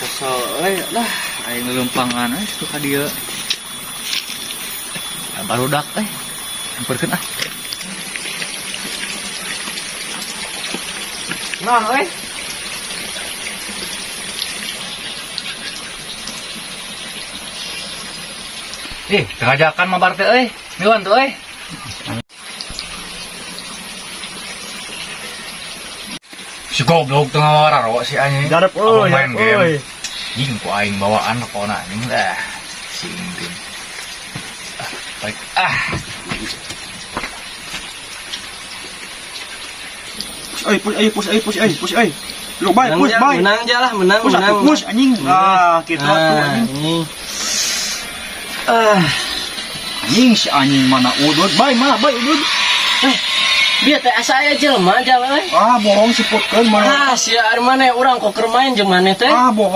Kesel lah aing ngelumpangan tuh ka dieu. Barudak hampeurkeun ah. Naon tengajakan mabar teh miwan tuh si goblok tengah wararo si anjing Garap main game jing ku aing bawaan kona anjing dah si Indin baik push lu bay push bay menang aja lah menang push anjing kita tuh anjing anjing si anjing mana udud bay udud biar teh asa aya jelema jalan bohong si putkeun mana si Armane urang kok keur main jeung maneh teh bohong